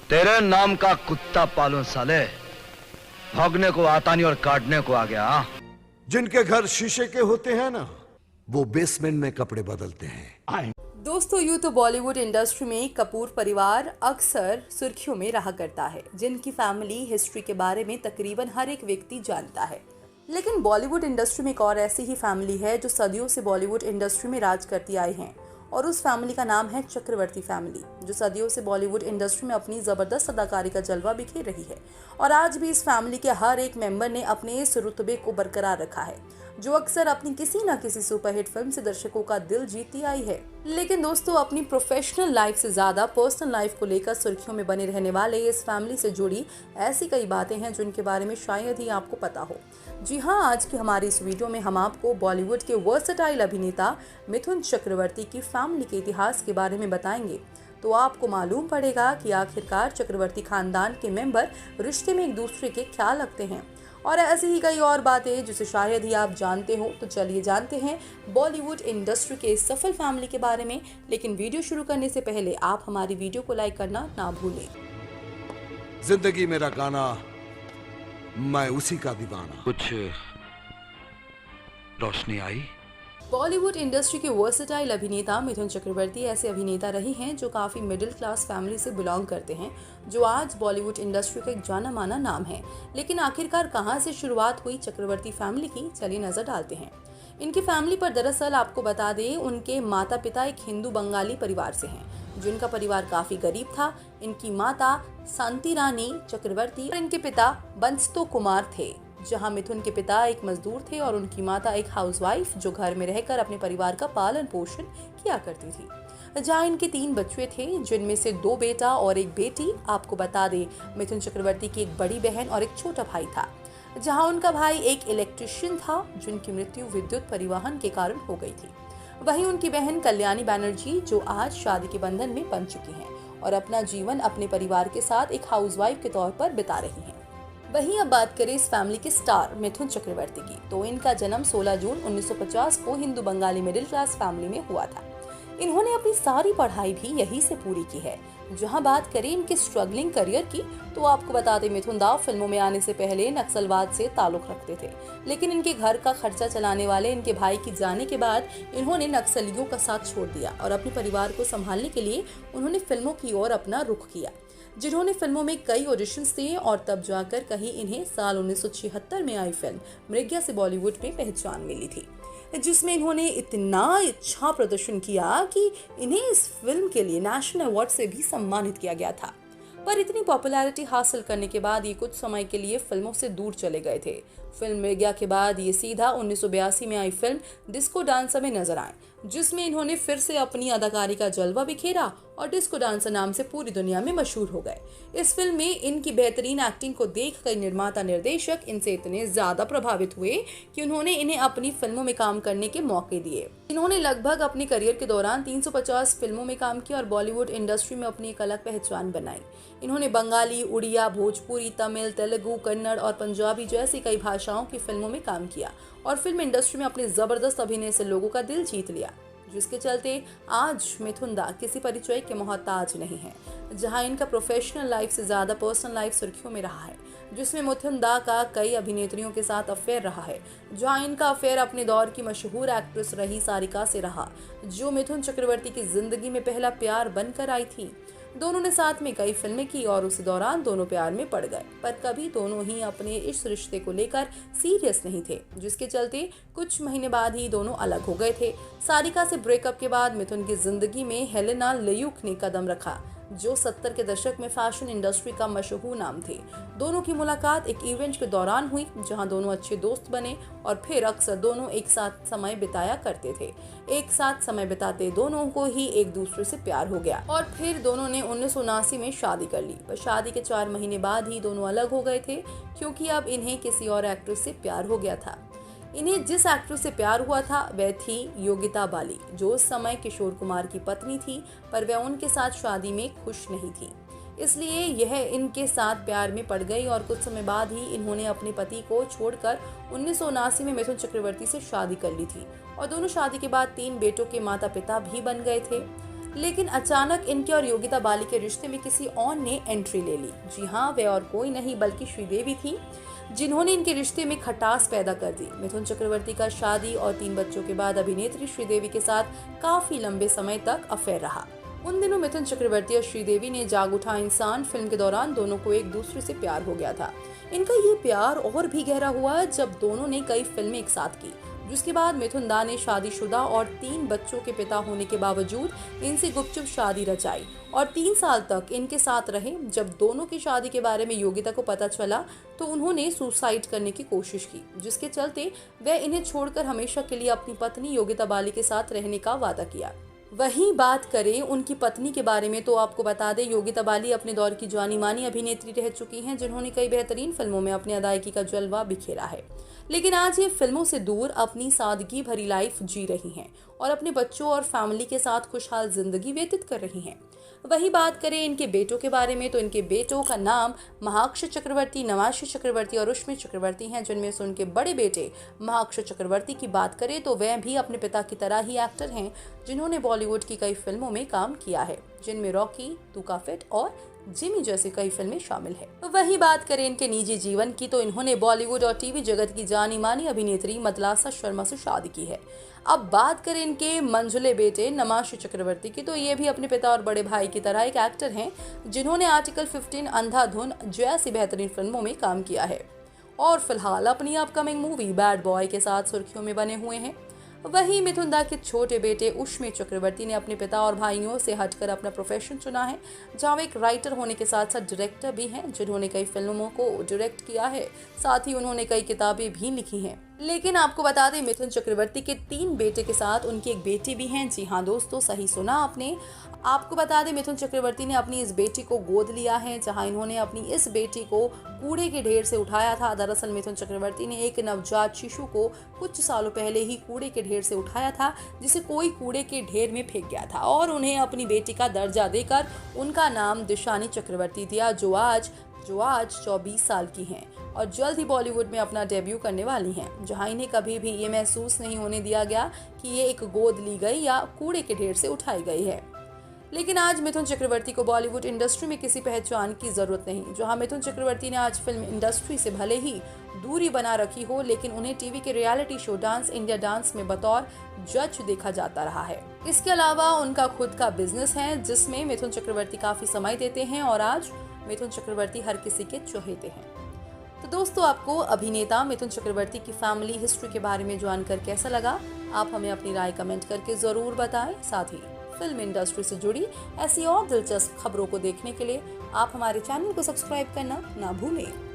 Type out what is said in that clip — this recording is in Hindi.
तेरे नाम का कुत्ता पालूं साले, भौंकने को आता नहीं और काटने को आ गया। जिनके घर शीशे के होते हैं ना, वो बेसमेंट में कपड़े बदलते हैं। दोस्तों, यूं तो बॉलीवुड इंडस्ट्री में कपूर परिवार अक्सर सुर्खियों में रहा करता है, जिनकी फैमिली हिस्ट्री के बारे में तकरीबन हर एक व्यक्ति जानता है। लेकिन बॉलीवुड इंडस्ट्री में एक और ऐसी ही फैमिली है जो सदियों से बॉलीवुड इंडस्ट्री में राज करती आई हैं, और उस फैमिली का नाम है चक्रवर्ती फैमिली, जो सदियों से बॉलीवुड इंडस्ट्री में अपनी ज़बरदस्त अदाकारी का जलवा बिखेर रही है। और आज भी इस फैमिली के हर एक मेंबर ने अपने इस रुतबे को बरकरार रखा है, जो अक्सर अपनी किसी न किसी सुपरहिट फिल्म से दर्शकों का दिल जीतती आई है। लेकिन दोस्तों, अपनी प्रोफेशनल लाइफ से ज्यादा पर्सनल लाइफ को लेकर सुर्खियों में बने रहने वाले इस फैमिली से जुड़ी ऐसी कई बातें हैं जिनके बारे में शायद ही आपको पता हो। जी हाँ, आज की हमारी इस वीडियो में हम आपको बॉलीवुड के वर्सेटाइल अभिनेता मिथुन चक्रवर्ती की फैमिली के इतिहास के बारे में बताएंगे। तो आपको मालूम पड़ेगा कि आखिरकार चक्रवर्ती खानदान के मेंबर रिश्ते में एक दूसरे के क्या लगते हैं, और ऐसी ही कई और बातें जिसे शायद ही आप जानते हो। तो चलिए जानते हैं बॉलीवुड इंडस्ट्री के इस सफल फैमिली के बारे में। लेकिन वीडियो शुरू करने से पहले आप हमारी वीडियो को लाइक करना ना भूलें। जिंदगी मेरा गाना, मैं उसी का दीवाना। कुछ रोशनी आई? बॉलीवुड इंडस्ट्री के वर्सेटाइल अभिनेता मिथुन चक्रवर्ती ऐसे अभिनेता रहे हैं जो काफ़ी मिडिल क्लास फैमिली से बिलोंग करते हैं, जो आज बॉलीवुड इंडस्ट्री का एक जाना माना नाम है। लेकिन आखिरकार कहां से शुरुआत हुई चक्रवर्ती फैमिली की, चलिए नजर डालते हैं। इनकी फैमिली पर दरअसल आपको बता दें, उनके माता पिता एक हिंदू बंगाली परिवार से हैं, जिनका परिवार काफ़ी गरीब था। इनकी माता शांति रानी चक्रवर्ती और इनके पिता बंस्तो कुमार थे। जहां मिथुन के पिता एक मजदूर थे और उनकी माता एक हाउसवाइफ, जो घर में रहकर अपने परिवार का पालन पोषण किया करती थी। जहां इनके 3 बच्चे थे, जिनमें से 2 बेटा और 1 बेटी। आपको बता दें, मिथुन चक्रवर्ती की एक बड़ी बहन और एक छोटा भाई था। जहां उनका भाई एक इलेक्ट्रिशियन था, जिनकी मृत्यु विद्युत परिवहन के कारण हो गई थी। वहीं उनकी बहन कल्याणी बैनर्जी, जो आज शादी के बंधन में बंध चुकी हैं और अपना जीवन अपने परिवार के साथ एक हाउसवाइफ के तौर पर बिता रही हैं। वहीं अब बात करें इस फैमिली के स्टार मिथुन चक्रवर्ती की, तो इनका जन्म 16 जून 1950 को Hindu Bengali middle class family में हुआ था। इन्होंने अपनी सारी पढ़ाई भी यहीं से पूरी की है। जहां बात करें इनके स्ट्रगलिंग करियर की, तो आपको बता दें, मिथुन दा फिल्मों में आने से पहले नक्सलवाद से ताल्लुक रखते थे। लेकिन इनके घर का खर्चा चलाने वाले इनके भाई की जाने के बाद इन्होंने नक्सलियों का साथ छोड़ दिया और अपने परिवार को संभालने के लिए उन्होंने फिल्मों की ओर अपना रुख किया, जिन्होंने फिल्मों में कई ऑडिशंस दिए और तब जाकर कहीं इन्हें साल 1976 में आई फिल्म मृग्या से बॉलीवुड में पहचान मिली थी, जिसमें इन्होंने इतना अच्छा प्रदर्शन किया कि इन्हें इस फिल्म के लिए नेशनल अवार्ड से भी सम्मानित किया गया था। पर इतनी पॉपुलैरिटी हासिल करने के बाद ये कुछ समय के लिए फिल्मों से दूर चले गए थे। फिल्म मृग्या के बाद ये सीधा 1982 में आई फिल्म डिस्को डांसर में नजर आए, जिसमें इन्होंने फिर से अपनी अदाकारी का जलवा बिखेरा और डिस्को डांसर नाम से पूरी दुनिया में मशहूर हो गए। इस फिल्म में इनकी बेहतरीन एक्टिंग को देख कर निर्माता निर्देशक इनसे इतने ज्यादा प्रभावित हुए कि उन्होंने इन्हें अपनी फिल्मों में काम करने के मौके दिए। इन्होंने लगभग अपने करियर के दौरान 350 फिल्मों में काम किया और बॉलीवुड इंडस्ट्री में अपनी एक अलग पहचान बनाई। इन्होंने बंगाली, उड़िया, भोजपुरी, तमिल, तेलुगु, कन्नड़ और पंजाबी जैसी कई भाषाओं की फिल्मों में काम किया और फिल्म इंडस्ट्री में अपने जबरदस्त अभिनय से लोगों का दिल जीत लिया, जिसके चलते आज मिथुन दा किसी परिचय के मोहताज नहीं है। जहां इनका प्रोफेशनल लाइफ से ज्यादा पर्सनल लाइफ सुर्खियों में रहा है, जिसमें मिथुन दा का कई अभिनेत्रियों के साथ अफेयर रहा है। जहां इनका अफेयर अपने दौर की मशहूर एक्ट्रेस रही सारिका से रहा, जो मिथुन चक्रवर्ती की जिंदगी में पहला प्यार बनकर आई थी। दोनों ने साथ में कई फिल्में की और उसी दौरान दोनों प्यार में पड़ गए, पर कभी दोनों ही अपने इस रिश्ते को लेकर सीरियस नहीं थे, जिसके चलते कुछ महीने बाद ही दोनों अलग हो गए थे। सारिका से ब्रेकअप के बाद मिथुन की जिंदगी में हेलेना लयुक ने कदम रखा, जो 70 के दशक में फैशन इंडस्ट्री का मशहूर नाम थे। दोनों की मुलाकात एक इवेंट के दौरान हुई, जहां दोनों अच्छे दोस्त बने और फिर अक्सर दोनों एक साथ समय बिताया करते थे। एक साथ समय बिताते दोनों को ही एक दूसरे से प्यार हो गया और फिर दोनों ने 1979 में शादी कर ली। पर शादी के 4 महीने बाद ही दोनों अलग हो गए थे, क्योंकि अब इन्हें किसी और एक्ट्रेस से प्यार हो गया था। इन्हें जिस एक्ट्रेस से प्यार हुआ था वह थी योगिता बाली, जो उस समय किशोर कुमार की पत्नी थी, पर वह उनके साथ शादी में खुश नहीं थी। इसलिए यह इनके साथ प्यार में पड़ गई और कुछ समय बाद ही इन्होंने अपने पति को छोड़कर 1979 में मिथुन चक्रवर्ती से शादी कर ली थी और दोनों शादी के बाद 3 बेटों के माता पिता भी बन गए थे। लेकिन अचानक इनके और योगिता बाली के रिश्ते में किसी और ने एंट्री ले ली। जी हाँ, वे और कोई नहीं बल्कि श्रीदेवी थी, जिन्होंने इनके रिश्ते में खटास पैदा कर दी। मिथुन चक्रवर्ती का शादी और 3 बच्चों के बाद अभिनेत्री श्रीदेवी के साथ काफी लंबे समय तक अफेयर रहा। उन दिनों मिथुन चक्रवर्ती और श्रीदेवी ने जाग उठा इंसान फिल्म के दौरान दोनों को एक दूसरे से प्यार हो गया था। इनका ये प्यार और भी गहरा हुआ जब दोनों ने कई फिल्में एक साथ की, जिसके बाद मिथुन दा ने शादीशुदा और 3 बच्चों के पिता होने के बावजूद इनसे गुपचुप शादी रचाई और 3 साल तक इनके साथ रहे। जब दोनों की शादी के बारे में योगिता को पता चला तो उन्होंने सुसाइड करने की कोशिश की, जिसके चलते वह इन्हें छोड़कर हमेशा के लिए अपनी पत्नी योगिता बाली के साथ रहने का वादा किया। वहीं बात करें उनकी पत्नी के बारे में तो आपको बता दें, योगिता बाली अपने दौर की जानी मानी अभिनेत्री रह चुकी हैं, जिन्होंने कई बेहतरीन फिल्मों में अपनी अदायगी का जलवा बिखेरा है। लेकिन आज ये फिल्मों से दूर अपनी सादगी भरी लाइफ जी रही हैं और अपने बच्चों और फैमिली के साथ खुशहाल जिंदगी व्यतीत कर रही हैं। वही बात करें इनके बेटों के बारे में तो इनके बेटों का नाम महाक्ष चक्रवर्ती, नवाशी चक्रवर्ती और उष्मी चक्रवर्ती हैं, जिनमें से उनके बड़े बेटे महाक्ष चक्रवर्ती की बात करें तो वह भी अपने पिता की तरह ही एक्टर हैं, जिन्होंने बॉलीवुड की कई फिल्मों में काम किया है, जिनमें रॉकी, तू का फिट और जिमी जैसी कई फिल्में शामिल है। वही बात करें इनके निजी जीवन की तो इन्होंने बॉलीवुड और टीवी जगत की जानी मानी अभिनेत्री मदलासा शर्मा से शादी की है। अब बात करें इनके मंझले बेटे नमाशी चक्रवर्ती की तो ये भी अपने पिता और बड़े भाई की तरह एक एक्टर हैं, जिन्होंने आर्टिकल 15, अंधाधुन जैसी बेहतरीन फिल्मों में काम किया है और फिलहाल अपनी अपकमिंग मूवी बैड बॉय के साथ सुर्खियों में बने हुए हैं। वहीं मिथुन दा के छोटे बेटे उष्मी चक्रवर्ती ने अपने पिता और भाइयों से हटकर अपना प्रोफेशन चुना है, जहां वे एक राइटर होने के साथ साथ डायरेक्टर भी हैं, जिन्होंने कई फिल्मों को डायरेक्ट किया है। साथ ही उन्होंने कई किताबें भी लिखी हैं। लेकिन आपको बता दें, मिथुन चक्रवर्ती के 3 बेटे के साथ उनकी एक बेटी भी हैं। जी हाँ दोस्तों, सही सुना आपने। आपको बता दें, मिथुन चक्रवर्ती ने अपनी इस बेटी को गोद लिया है, जहां इन्होंने अपनी इस बेटी को कूड़े के ढेर से उठाया था। दरअसल मिथुन चक्रवर्ती ने एक नवजात शिशु को कुछ सालों पहले ही कूड़े के ढेर से उठाया था, जिसे कोई कूड़े के ढेर में फेंक गया था और उन्हें अपनी बेटी का दर्जा देकर उनका नाम दिशानी चक्रवर्ती दिया, जो आज 24 साल की हैं और जल्द ही बॉलीवुड में अपना डेब्यू करने वाली हैं, जहां इन्हें कभी भी ये महसूस नहीं होने दिया गया कि ये एक गोद ली गई या कूड़े के ढेर से उठाई गई है। लेकिन आज मिथुन चक्रवर्ती को बॉलीवुड इंडस्ट्री में किसी पहचान की जरूरत नहीं। जहां मिथुन चक्रवर्ती ने आज फिल्म इंडस्ट्री से भले ही दूरी बना रखी हो, लेकिन उन्हें टीवी के reality show dance India dance में बतौर जज देखा जाता रहा है। इसके अलावा उनका खुद का बिजनेस है, जिसमें मिथुन चक्रवर्ती काफी समय देते हैं और आज मिथुन चक्रवर्ती हर किसी के चहेते हैं। तो दोस्तों, आपको अभिनेता मिथुन चक्रवर्ती की फैमिली हिस्ट्री के बारे में जानकर कैसा लगा? आप हमें अपनी राय कमेंट करके जरूर बताएं। साथ ही फिल्म इंडस्ट्री से जुड़ी ऐसी और दिलचस्प खबरों को देखने के लिए आप हमारे चैनल को सब्सक्राइब करना ना भूलें।